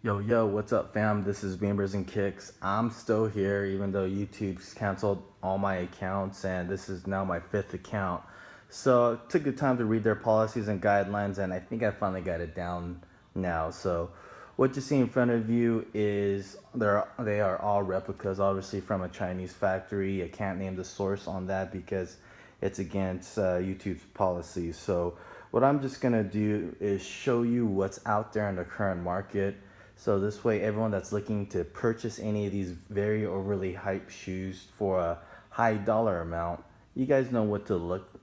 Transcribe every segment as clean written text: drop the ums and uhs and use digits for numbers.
Yo, what's up, fam? This is Beamers and Kicks. I'm still here, even though YouTube's canceled all my accounts, and this is now my fifth account. So I took the time to read their policies and guidelines, and I think I finally got it down now. So what you see in front of you is they are all replicas, obviously from a Chinese factory. I can't name the source on that because it's against YouTube's policies. So what I'm just gonna do is show you what's out there in the current market. So this way, everyone that's looking to purchase any of these very overly hyped shoes for a high dollar amount, you guys know what to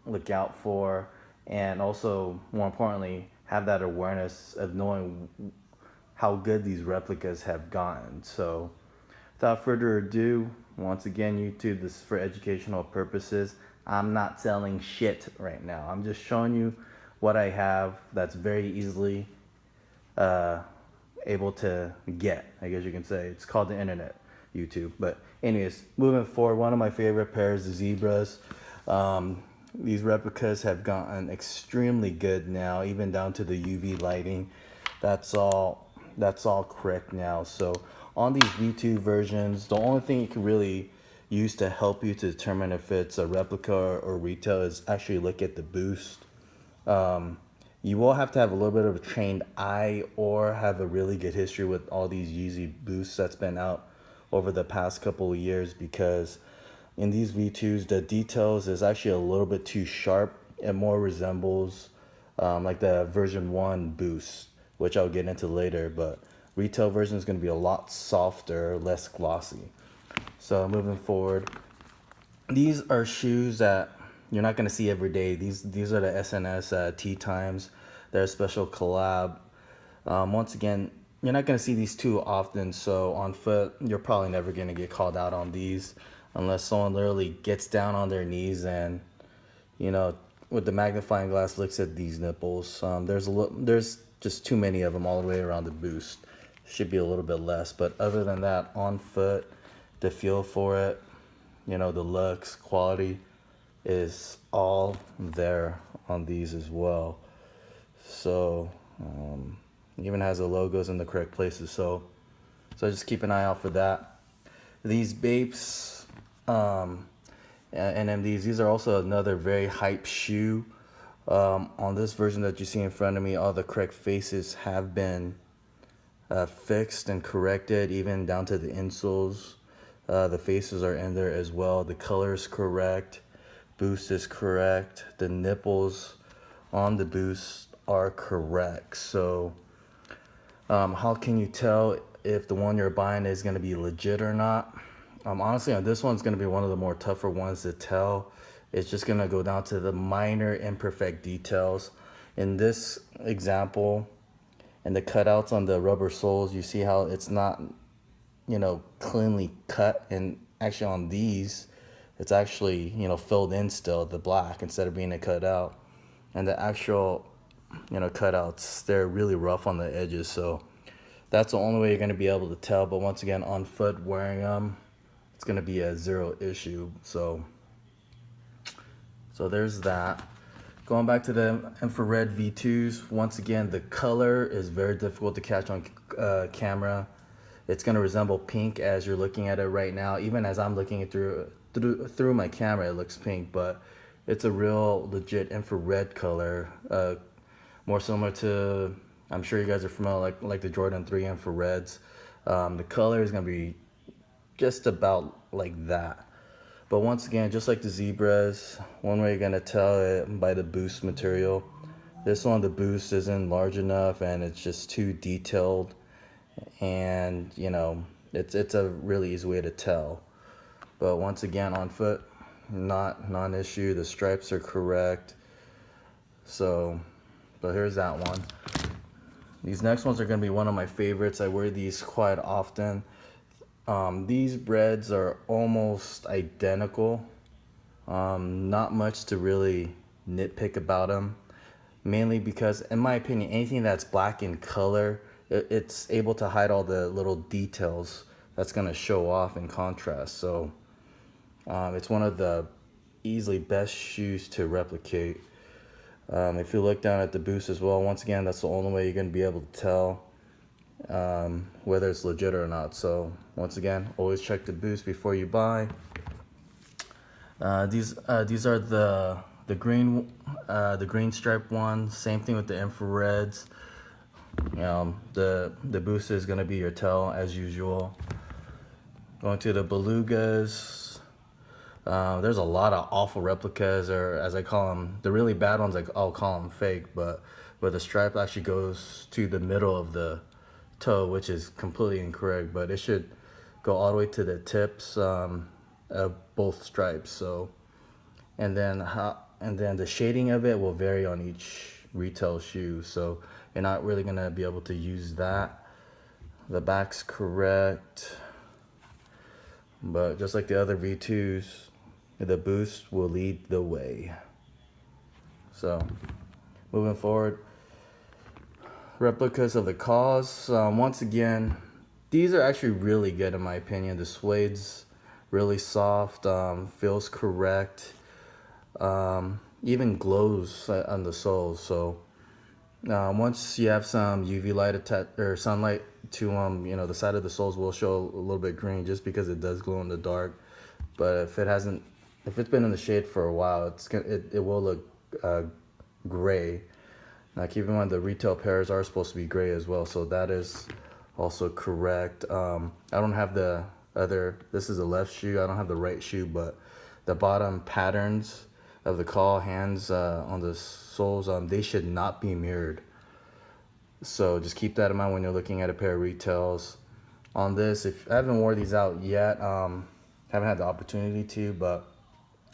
look out for, and also more importantly, have that awareness of knowing how good these replicas have gotten. So without further ado, once again, YouTube, this is for educational purposes. I'm not selling shit right now. I'm just showing you what I have that's very easily uh, able to get. I guess you can say it's called the internet, YouTube. But anyways, moving forward, one of my favorite pairs, the Zebras. These replicas have gotten extremely good now, even down to the UV lighting. That's all. That's all correct now. So on these V2 versions, the only thing you can really use to help you to determine if it's a replica or retail is actually look at the boost. Um, you will have to have a little bit of a trained eye or have a really good history with all these Yeezy boosts that's been out over the past couple of years, because in these V2s, the details is actually a little bit too sharp. It more resembles like the version 1 boost, which I'll get into later, but retail version is going to be a lot softer, less glossy. So moving forward, these are shoes that you're not gonna see every day. These are the SNS Tea Times. They're a special collab. Once again, you're not gonna see these too often. So on foot, you're probably never gonna get called out on these, unless someone literally gets down on their knees and you know with the magnifying glass looks at these nipples. There's just too many of them all the way around the boost. Should be a little bit less, but other than that, on foot, the feel for it, the looks, quality is all there on these as well. So even has the logos in the correct places. So just keep an eye out for that. These Bapes, NMDs, these are also another very hype shoe. On this version that you see in front of me, all the correct faces have been fixed and corrected, even down to the insoles. The faces are in there as well. The color is correct. Boost is correct. The nipples on the boost are correct. So how can you tell if the one you're buying is going to be legit or not? Honestly, on this one's going to be one of the more tougher ones to tell. It's just going to go down to the minor imperfect details. In this example, and the cutouts on the rubber soles, you see how it's not, cleanly cut. And actually on these, it's actually, filled in still, the black, instead of being a cutout. And the actual, cutouts, they're really rough on the edges. So that's the only way you're going to be able to tell. But once again, on foot wearing them, it's going to be a zero issue. So there's that. Going back to the infrared V2s, once again, the color is very difficult to catch on camera. It's going to resemble pink as you're looking at it right now. Even as I'm looking it through my camera, it looks pink, but it's a real legit infrared color. More similar to, I'm sure you guys are familiar, like the Jordan 3 infrareds. The color is going to be just about like that. But once again, just like the Zebras, one way you're gonna tell it by the boost material. This one, the boost isn't large enough and it's just too detailed, and it's a really easy way to tell. But once again, on foot, not non-issue. The stripes are correct. So here's that one. These next ones are gonna be one of my favorites. I wear these quite often. These breads are almost identical. Not much to really nitpick about them, mainly because, in my opinion, anything that's black in color, it's able to hide all the little details that's going to show off in contrast. So it's one of the easily best shoes to replicate. If you look down at the boost as well, once again, that's the only way you're going to be able to tell. whether it's legit or not. So once again, always check the boost before you buy. These are the green stripe ones. Same thing with the infrareds. The booster is gonna be your tail as usual. Going to the belugas. There's a lot of awful replicas, or as I call them, the really bad ones. I'll call them fake, but where the stripe actually goes to the middle of the toe, which is completely incorrect. But it should go all the way to the tips of both stripes. So, and then the shading of it will vary on each retail shoe. So you're not really gonna be able to use that. The back's correct, but just like the other V2s, the boost will lead the way. So moving forward, replicas of the Kaws. Once again, these are actually really good in my opinion. The suede's really soft, feels correct, even glows on the soles. So once you have some UV light or sunlight to them, the side of the soles will show a little bit green just because it does glow in the dark. But if it's been in the shade for a while, it will look gray. Now keep in mind the retail pairs are supposed to be gray as well, so that is also correct. I don't have the other. This is the left shoe. I don't have the right shoe, but the bottom patterns of the claw hands on the soles, they should not be mirrored. So just keep that in mind when you're looking at a pair of retails. On this, if I haven't worn these out yet, haven't had the opportunity to, but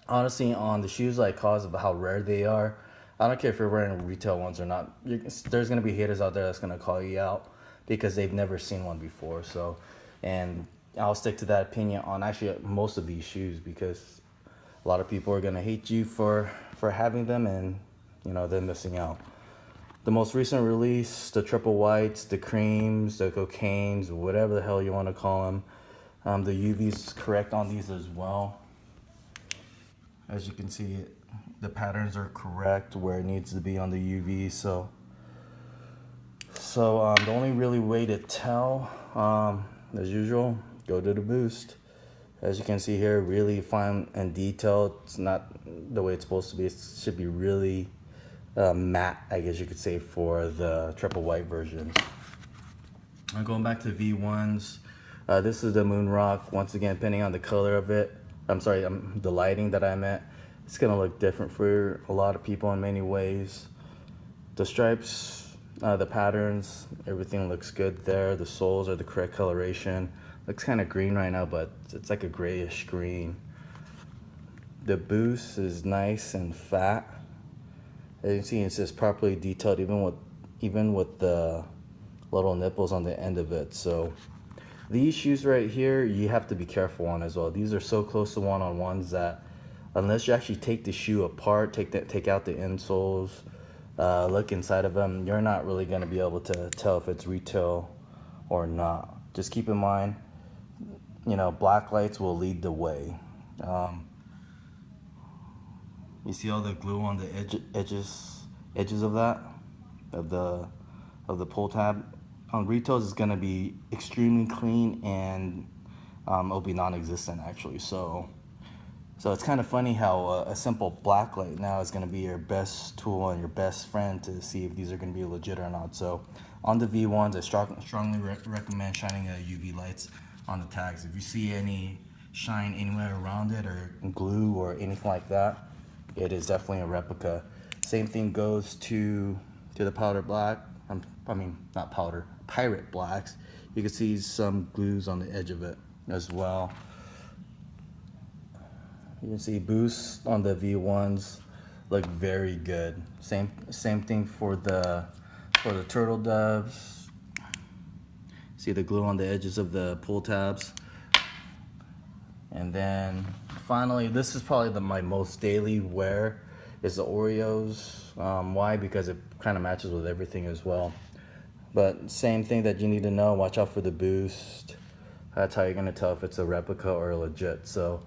honestly, on the shoes like Kaws, of how rare they are, I don't care if you're wearing retail ones or not. There's gonna be haters out there that's gonna call you out because they've never seen one before. So, and I'll stick to that opinion on actually most of these shoes because a lot of people are gonna hate you for having them, and they're missing out. The most recent release, the triple whites, the creams, the cocaines, whatever the hell you want to call them. The UV's correct on these as well. As you can see, the patterns are correct where it needs to be on the UV. So the only really way to tell, as usual, go to the boost. As you can see here, really fine and detailed. It's not the way it's supposed to be. It should be really matte, I guess you could say, for the triple white versions. I'm going back to V1s. This is the Moon Rock. Once again, depending on the color of it, the lighting that I meant, it's gonna look different for a lot of people in many ways. The stripes, the patterns, everything looks good there. The soles are the correct coloration. Looks kind of green right now, but it's like a grayish green. The boost is nice and fat. As you can see, it's just properly detailed, even with the little nipples on the end of it. So these shoes right here, you have to be careful on as well. These are so close to one-on-ones that unless you actually take the shoe apart, take out the insoles, look inside of them, you're not really going to be able to tell if it's retail or not. Just keep in mind, black lights will lead the way. You see all the glue on the edges of the pull tab. On retails, it's gonna be extremely clean, and it'll be non-existent actually. So it's kind of funny how a simple black light now is gonna be your best tool and your best friend to see if these are gonna be legit or not. So on the V1s, I strongly recommend shining UV lights on the tags. If you see any shine anywhere around it or glue or anything like that, it is definitely a replica. Same thing goes to the powder black. Not powder, pirate blacks. You can see some glues on the edge of it as well. You can see boosts on the V1s look very good. Same thing for the turtle doves. See the glue on the edges of the pull tabs. And then finally, this is probably my most daily wear, is the Oreos. Why? Because it kind of matches with everything as well. But same thing that you need to know, watch out for the boost. That's how you're gonna tell if it's a replica or a legit. So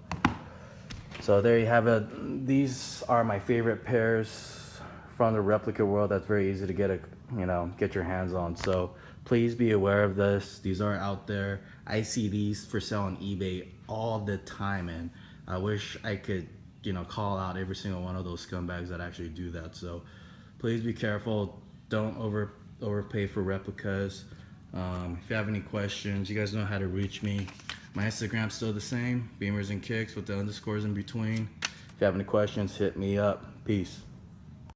there you have it. These are my favorite pairs from the replica world. That's very easy to get your hands on. So Please be aware of this. These are out there. I see these for sale on eBay all the time, and I wish I could, call out every single one of those scumbags that actually do that. So please be careful. Don't overpay for replicas. If you have any questions, you guys know how to reach me. My Instagram's still the same, Beamers and Kicks with the underscores in between. If you have any questions, hit me up. Peace.